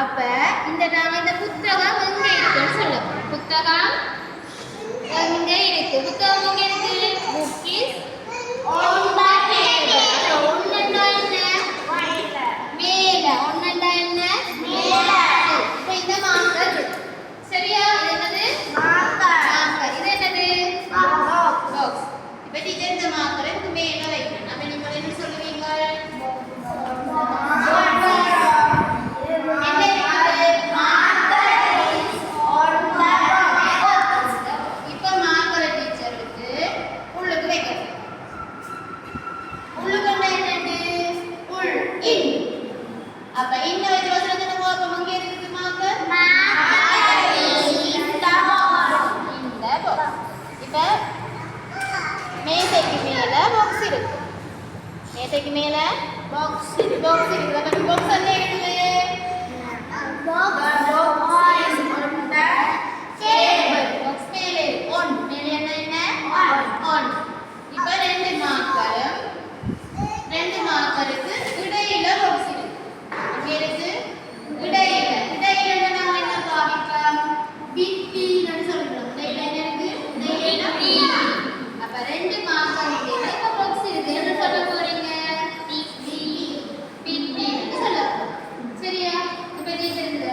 அப்ப இந்த நாங்க இந்த புத்தகம் எங்க இருக்குன்னு சொல்லுங்க. புத்தகம் எங்க இருக்கு? புத்தகம் எங்க இருக்கு? Book is on the table. அப்ப ஒண்ணா என்ன? மேல. ஒண்ணா என்ன? மேல. இப்ப இந்த மார்க்கர் சரியா? இது என்னது? மார்க்கர். இது என்னது? பாக்ஸ். இப்ப டீச்சர் இந்த மார்க்கரை இதுக்கு மேல வைக்கணும். அப்ப நீங்க என்ன சொல்லுவீங்க? அப்ப இந்த வசனத்தை நம்ம அங்க இருக்கு மார்க்கர் இந்த பாக்ஸ். இப்ப மேசைக்கு மேல பாக்ஸ் இருக்கு. மேசைக்கு மேல பாக்ஸ் இருக்கு. அப்ப பாக்ஸ் என்ன இருக்குது? பாக்ஸ் மேல ஒன் மேல என்ன ஒன். இப்ப ரெண்டு மார்க்கருக்கு இடையில பாக்ஸ் இருக்கு. இருக்கு இடையில நாம என்ன பாவிக்கலாம்? பிட்வீன் சொல்றோம். இடையில என்ன இருக்கு? இடையில அப்ப ரெண்டு மார்க்கர் இடையில இப்ப பாக்ஸ் இருக்கு. என்ன சொல்ல போறீங்க? பிட்வீன் சொல்ல போறோம். சரியா? இப்ப டீச்சர் இந்த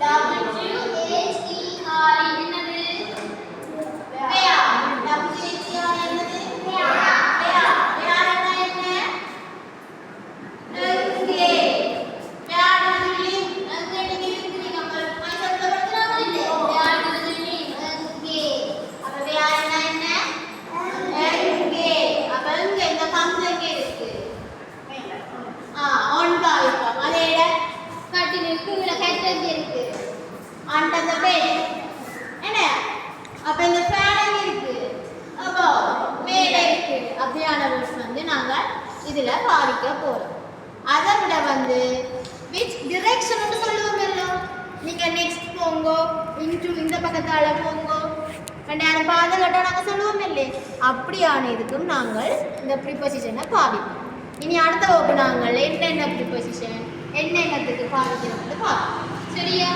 என்னது where என்னது under the bed என்ன அப்ப இந்த ஃபேன் எங்க இருக்கு அப்போ மேலே இருக்கு அப்படியான வேர்ட்ஸ் வந்து நாங்க இதுல பாவிக்க போறோம் அதை விட வந்து which direction னு சொல்லுவோம்ல நீங்க நெக்ஸ்ட் போங்க into இந்த பக்கத்தால போங்க கண்டான பாதை கட்ட நாங்க சொல்லுவோம் இல்ல அப்படியான இதுக்கும் நாங்கள் இந்த ப்ரீபொசிஷனை பாவிப்போம் இனி அடுத்த வகுப்பு நாங்கள் என்னென்ன ப்ரீபொசிஷன் என்னென்னத்துக்கு பாவிக்கிறோம்னு பார்ப்போம் சரியா